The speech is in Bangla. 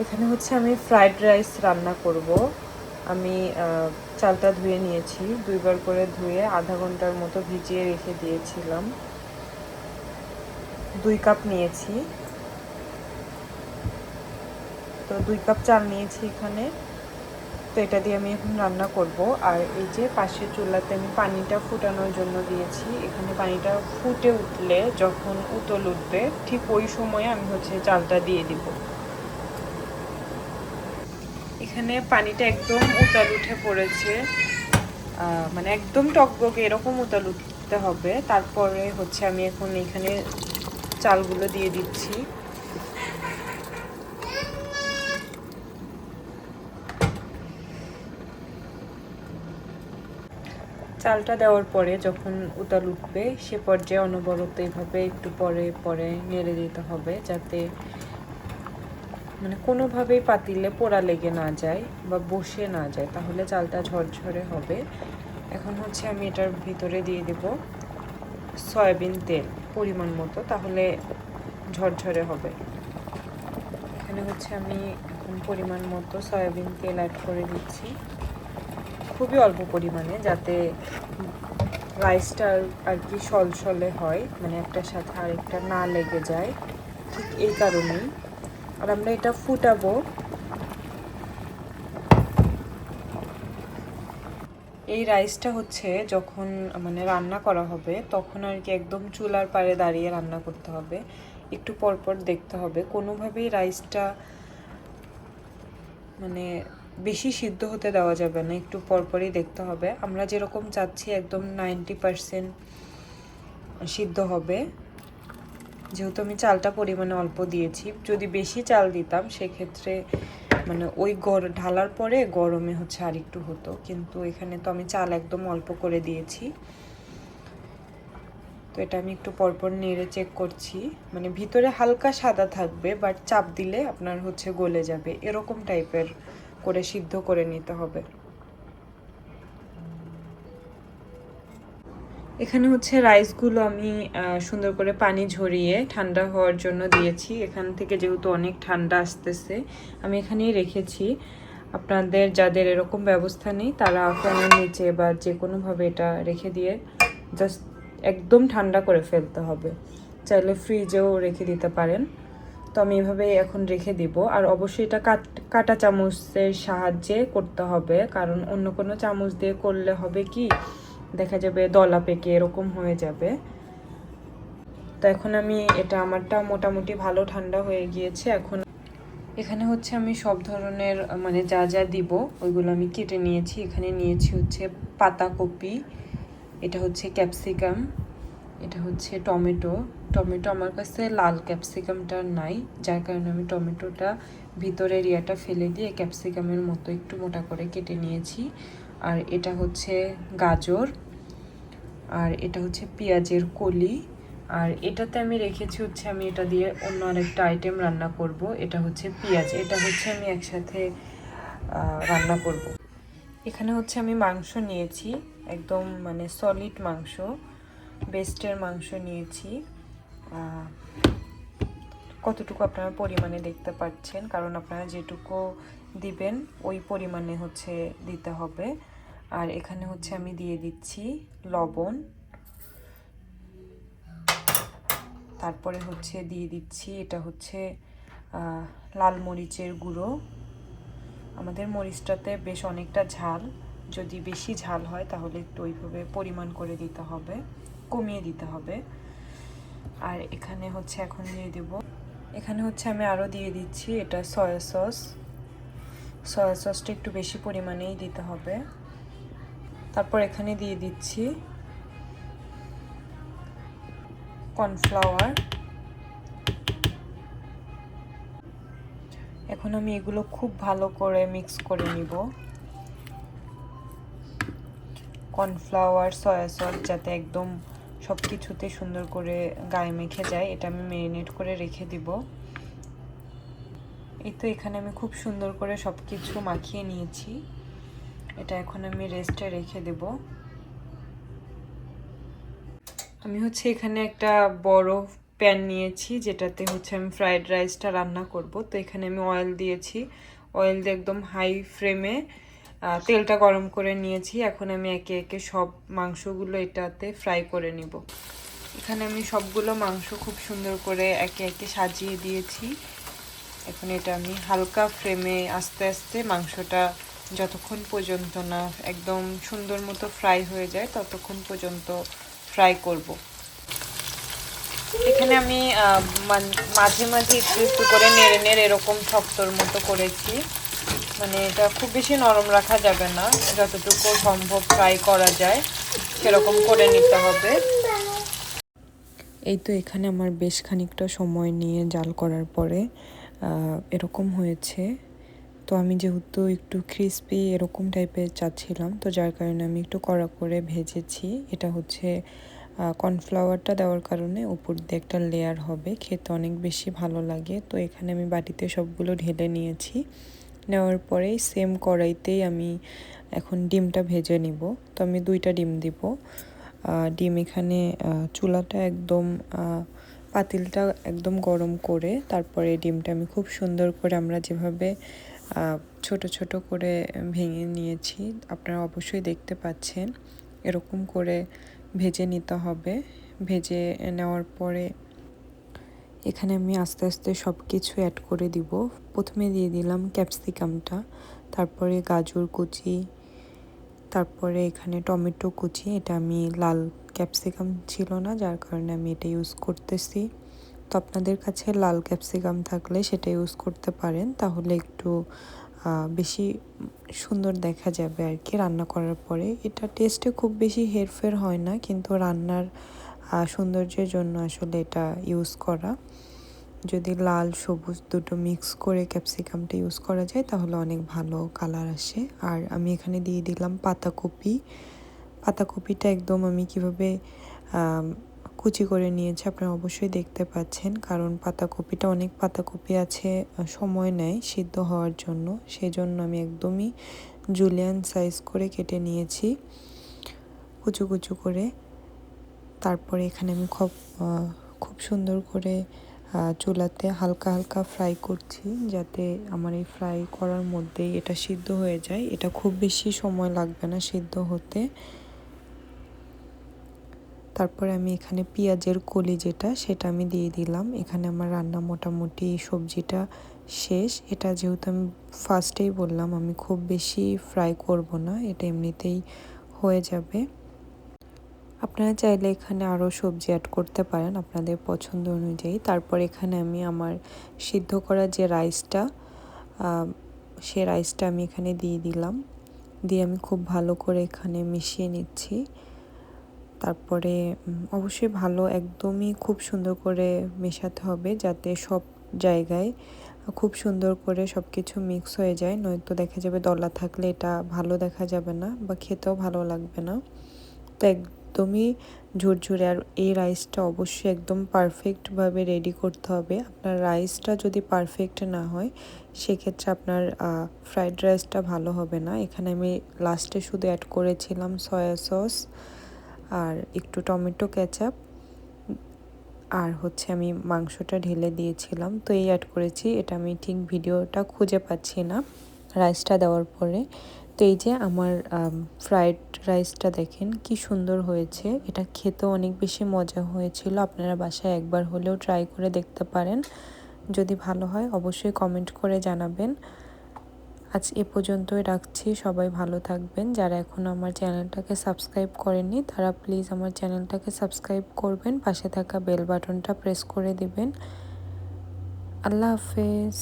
এখানে হচ্ছে আমি ফ্রাইড রাইস রান্না করব। আমি চালটা ধুয়ে নিয়েছি, 2বার করে ধুয়ে আধা ঘন্টার মতো ভিজিয়ে রেখে দিয়েছিলাম। 2 কাপ নিয়েছি, তো 2 কাপ চাল নিয়েছি এখানে। তো এটা দিয়ে আমি এখন রান্না করব। আর এই যে পাশের চুলাতে আমি পানিটা ফুটানোর জন্য দিয়েছি। এখানে পানিটা ফুটে উঠলে, যখন উতল উঠবে, ঠিক ওই সময়ে আমি হচ্ছে চালটা দিয়ে দিব। এখানে পানিটা একদম উতাল উঠে পড়েছে, মানে একদম টকবকে এরকম উতাল উঠতে হবে। তারপরে হচ্ছে আমি এখন এখানে চালগুলো দিয়ে দিচ্ছি। চালটা দেওয়ার পরে যখন উতাল উঠবে, সে পর্যায়ে অনবরত এইভাবে একটু পরে পরে নেড়ে দিতে হবে, যাতে মানে কোনোভাবেই পাতিলে পোড়া লেগে না যায় বা বসে না যায়, তাহলে চালটা ঝরঝরে হবে। এখন হচ্ছে আমি এটার ভিতরে দিয়ে দেব সয়াবিন তেল পরিমাণ মতো, তাহলে ঝরঝরে হবে। এখানে হচ্ছে আমি এখন পরিমাণ মতো সয়াবিন তেল অ্যাড করে দিচ্ছি, খুবই অল্প পরিমাণে, যাতে রাইসটা আর কি সলসলে হয়, মানে একটার সাথে আরেকটা না লেগে যায়, ঠিক এই কারণেই। আর আমরা এটা ফুটাবো। এই রাইসটা হচ্ছে যখন মানে রান্না করা হবে, তখন আর কি একদম চুলার পাড়ে দাঁড়িয়ে রান্না করতে হবে, একটু পরপর দেখতে হবে, কোনোভাবেই রাইসটা মানে বেশি সিদ্ধ হতে দেওয়া যাবে না, একটু পরপরই দেখতে হবে। আমরা যেরকম চাচ্ছি একদম 90% সিদ্ধ হবে, যেহেতু আমি চালটা পরিমাণে অল্প দিয়েছি। যদি বেশি চাল দিতাম সেক্ষেত্রে মানে ওই ঢালার পরে গরমে হচ্ছে আর একটু হতো, কিন্তু এখানে তো আমি চাল একদম অল্প করে দিয়েছি। তো এটা আমি একটু পরপর নেড়ে চেক করছি, মানে ভিতরে হালকা সাদা থাকবে, বাট চাপ দিলে আপনার হচ্ছে গলে যাবে, এরকম টাইপের করে সিদ্ধ করে নিতে হবে। এখানে হচ্ছে রাইসগুলো আমি সুন্দর করে পানি ঝরিয়ে ঠান্ডা হওয়ার জন্য দিয়েছি। এখান থেকে যেহেতু অনেক ঠান্ডা আসতেছে, আমি এখানেই রেখেছি। আপনাদের যাদের এরকম ব্যবস্থা নেই, তারা ফ্যানের নিচে বা যে কোনোভাবে এটা রেখে দিয়ে জাস্ট একদম ঠান্ডা করে ফেলতে হবে। চাইলে ফ্রিজেও রেখে দিতে পারেন। তো আমি এভাবে এখন রেখে দিব। আর অবশ্যই এটা কাঁটা চামচের সাহায্যে করতে হবে, কারণ অন্য কোনো চামচ দিয়ে করলে হবে কি, দেখা যাবে দলা পেকে এরকম হয়ে যাবে। তো এখন আমি আমারটা মোটামুটি ভালো ঠান্ডা হয়ে গিয়েছে। এখন এখানে হচ্ছে আমি সব ধরনের মানে যা যা দিব ওইগুলো আমি কেটে নিয়েছি। এখানে নিয়েছি হচ্ছে পাতাকপি, এটা হচ্ছে ক্যাপসিকাম, এটা হচ্ছে টমেটো। টমেটো আমার কাছে লাল ক্যাপসিকামটা নাই, যার কারণে আমি টমেটোটা ভিতরের ইয়াটা ফেলে দিয়ে ক্যাপসিকামের মতো একটু মোটা করে কেটে নিয়েছি। আর এটা হচ্ছে গাজর, আর এটা হচ্ছে পেঁয়াজের কলি। আর এটাতে আমি রেখেছি হচ্ছে আমি এটা দিয়ে অন্য আরেকটা আইটেম রান্না করব। এটা হচ্ছে পেঁয়াজ, এটা হচ্ছে আমি একসাথে রান্না করব। এখানে হচ্ছে আমি মাংস নিয়েছি, একদম মানে সলিড মাংস, বেস্টের মাংস নিয়েছি। কতটুকু আপনারা পরিমাণে দেখতে পাচ্ছেন, কারণ আপনারা যেটুকু দিবেন ওই পরিমাণে হচ্ছে দিতে হবে। আর এখানে হচ্ছে আমি দিয়ে দিচ্ছি লবণ, তারপরে হচ্ছে দিয়ে দিচ্ছি এটা হচ্ছে লাল মরিচের গুঁড়ো। আমাদের মরিচটাতে বেশ অনেকটা ঝাল, যদি বেশি ঝাল হয় তাহলে একটু ওইভাবে পরিমাণ করে দিতে হবে, কমিয়ে দিতে হবে। আর এখানে হচ্ছে এখন দিয়ে দেব, এখানে হচ্ছে আমি আরও দিয়ে দিচ্ছি এটা সয়া সস। সয়া সসটা একটু বেশি পরিমাণেই দিতে হবে। তারপর এখানে দিয়ে দিচ্ছি কর্নফ্লাওয়ার। এখন আমি এগুলো খুব ভালো করে মিক্স করে নিব। কর্নফ্লাওয়ার, সয়া সস যাতে একদম সব কিছুতে সুন্দর করে গায়ে মেখে যায়, এটা আমি ম্যারিনেট করে রেখে দিব। এই তো এখানে আমি খুব সুন্দর করে সব কিছু মাখিয়ে নিয়েছি, এটা এখন আমি রেস্টে রেখে দেব। আমি হচ্ছে এখানে একটা বড় প্যান নিয়েছি, যেটাতে হচ্ছে আমি ফ্রাইড রাইসটা রান্না করব। তো এখানে আমি অয়েল দিয়েছি, অয়েল দিয়ে একদম হাই ফ্লেমে তেলটা গরম করে নিয়েছি। এখন আমি একে একে সব মাংসগুলো এটাতে ফ্রাই করে নিব। এখানে আমি সবগুলো মাংস খুব সুন্দর করে একে একে সাজিয়ে দিয়েছি। এখন এটা আমি হালকা ফ্লেমে আস্তে আস্তে মাংসটা যতক্ষণ পর্যন্ত না একদম সুন্দর মতো ফ্রাই হয়ে যায় ততক্ষণ পর্যন্ত ফ্রাই করব। এখানে আমি মাঝে মাঝে একটু একটু করে নেড়ে নেড়ে এরকম শক্তর মতো করেছি। মানে এটা খুব বেশি নরম রাখা যাবে না, যতটুকু সম্ভব ফ্রাই করা যায় সেরকম করে নিতে হবে। এই তো এখানে আমার বেশ খানিকটা সময় নিয়ে জাল করার পরে এরকম হয়েছে। তো আমি যেহেতু একটু ক্রিস্পি এরকম টাইপের চাচ্ছিলাম, তো যার কারণে আমি একটু কড়া করে ভেজেছি। এটা হচ্ছে কর্নফ্লাওয়ারটা দেওয়ার কারণে উপর দিয়ে একটা লেয়ার হবে, খেতে অনেক বেশি ভালো লাগে। তো এখানে আমি বাটিতে সবগুলো ঢেলে নিয়েছি। নেওয়ার পরেই সেম কড়াইতেই আমি এখন ডিমটা ভেজে নিব। তো আমি 2টা ডিম দিব। ডিম এখানে চুলাটা একদম পাতিলটা একদম গরম করে তারপরে ডিমটা আমি খুব সুন্দর করে আমরা যেভাবে ছোট ছোট করে ভেঙে নিয়েছি, আপনারা অবশ্যই দেখতে পাচ্ছেন, এরকম করে ভেজে নিতে হবে। ভেজে নেওয়ার পরে এখানে আমি আস্তে আস্তে সব কিছু অ্যাড করে দিব। প্রথমে দিয়ে দিলাম ক্যাপসিকামটা, তারপরে গাজর কুচি, তারপরে এখানে টমেটো কুচি। এটা আমি লাল ক্যাপসিকাম ছিল না, যার কারণে আমি এটা ইউজ করতেছি। তো আপনাদের কাছে লাল ক্যাপসিকাম থাকলে সেটা ইউজ করতে পারেন, তাহলে একটু বেশি সুন্দর দেখা যাবে আর কি রান্না করার পরে। এটা টেস্টে খুব বেশি হেরফের হয় না, কিন্তু রান্নার সৌন্দর্যের জন্য আসলে এটা ইউজ করা। যদি লাল সবুজ দুটো মিক্স করে ক্যাপসিকামটা ইউজ করা যায় তাহলে অনেক ভালো কালার আসে। আর আমি এখানে দিয়ে দিলাম পাতাকপি। পাতাকপিটা একদম আমি কিভাবে কুচি করে নিয়েছি আপনারা অবশ্যই দেখতে পাচ্ছেন, কারণ পাতাকপিটা অনেক পাতাকপি আছে সময় নেয় সিদ্ধ হওয়ার জন্য, সেজন্য আমি একদমই জুলিয়ান সাইজ করে কেটে নিয়েছি কুচু কুচু করে। তারপরে এখানে আমি খুব সুন্দর করে চুলাতে হালকা হালকা ফ্রাই করছি, যাতে আমার এই ফ্রাই করার মধ্যেই এটা সিদ্ধ হয়ে যায়। এটা খুব বেশি সময় লাগবে না সিদ্ধ হতে। তারপরে আমি এখানে পেঁয়াজের কলি সেটা আমি দিয়ে দিলাম। এখানে আমার রান্না মোটামুটি সবজিটা শেষ। এটা যেহেতু আমি ফার্স্টেই বললাম আমি খুব বেশি ফ্রাই করব না, এটা এমনিতেই হয়ে যাবে। আপনারা চাইলে এখানে আরও সবজি অ্যাড করতে পারেন আপনাদের পছন্দ অনুযায়ী। তারপর এখানে আমি আমার সিদ্ধ করা যে রাইসটা, সে রাইসটা আমি এখানে দিয়ে দিলাম। দিয়ে আমি খুব ভালো করে এখানে মিশিয়ে নিচ্ছি। তারপরে অবশ্যই ভালো একদমই খুব সুন্দর করে মেশাতে হবে, যাতে সব জায়গায় খুব সুন্দর করে সব কিছু মিক্স হয়ে যায়, নয়তো দেখা যাবে দলা থাকলে এটা ভালো দেখা যাবে না বা খেতেও ভালো লাগবে না। তো একদমই ঝুরঝুরে। আর এই রাইসটা অবশ্যই একদম পারফেক্টভাবে রেডি করতে হবে। আপনার রাইসটা যদি পারফেক্ট না হয় সেক্ষেত্রে আপনার ফ্রাইড রাইসটা ভালো হবে না। এখানে আমি লাস্টে শুধু অ্যাড করেছিলাম সয়া সস আর একটু টমেটো কেচাপ, আর হচ্ছে আমি মাংসটা ঢেলে দিয়েছিলাম। তো এই অ্যাড করেছি, এটা আমি ঠিক ভিডিওটা খুঁজে পাচ্ছি না রাইসটা দেওয়ার পরে। তো এই যে আমার ফ্রাইড রাইসটা দেখেন কি সুন্দর হয়েছে, এটা খেতেও অনেক বেশি মজা হয়েছিল। আপনারা বাসায় একবার হলেও ট্রাই করে দেখতে পারেন। যদি ভালো হয় অবশ্যই কমেন্ট করে জানাবেন। আজ এ পর্যন্তই রাখছি, সবাই ভালো থাকবেন। যারা এখনও আমার চ্যানেলটাকে সাবস্ক্রাইব করেননি তারা প্লিজ আমার চ্যানেলটাকে সাবস্ক্রাইব করবেন, পাশে থাকা বেল বাটনটা প্রেস করে দিবেন। আল্লাহ হাফেজ।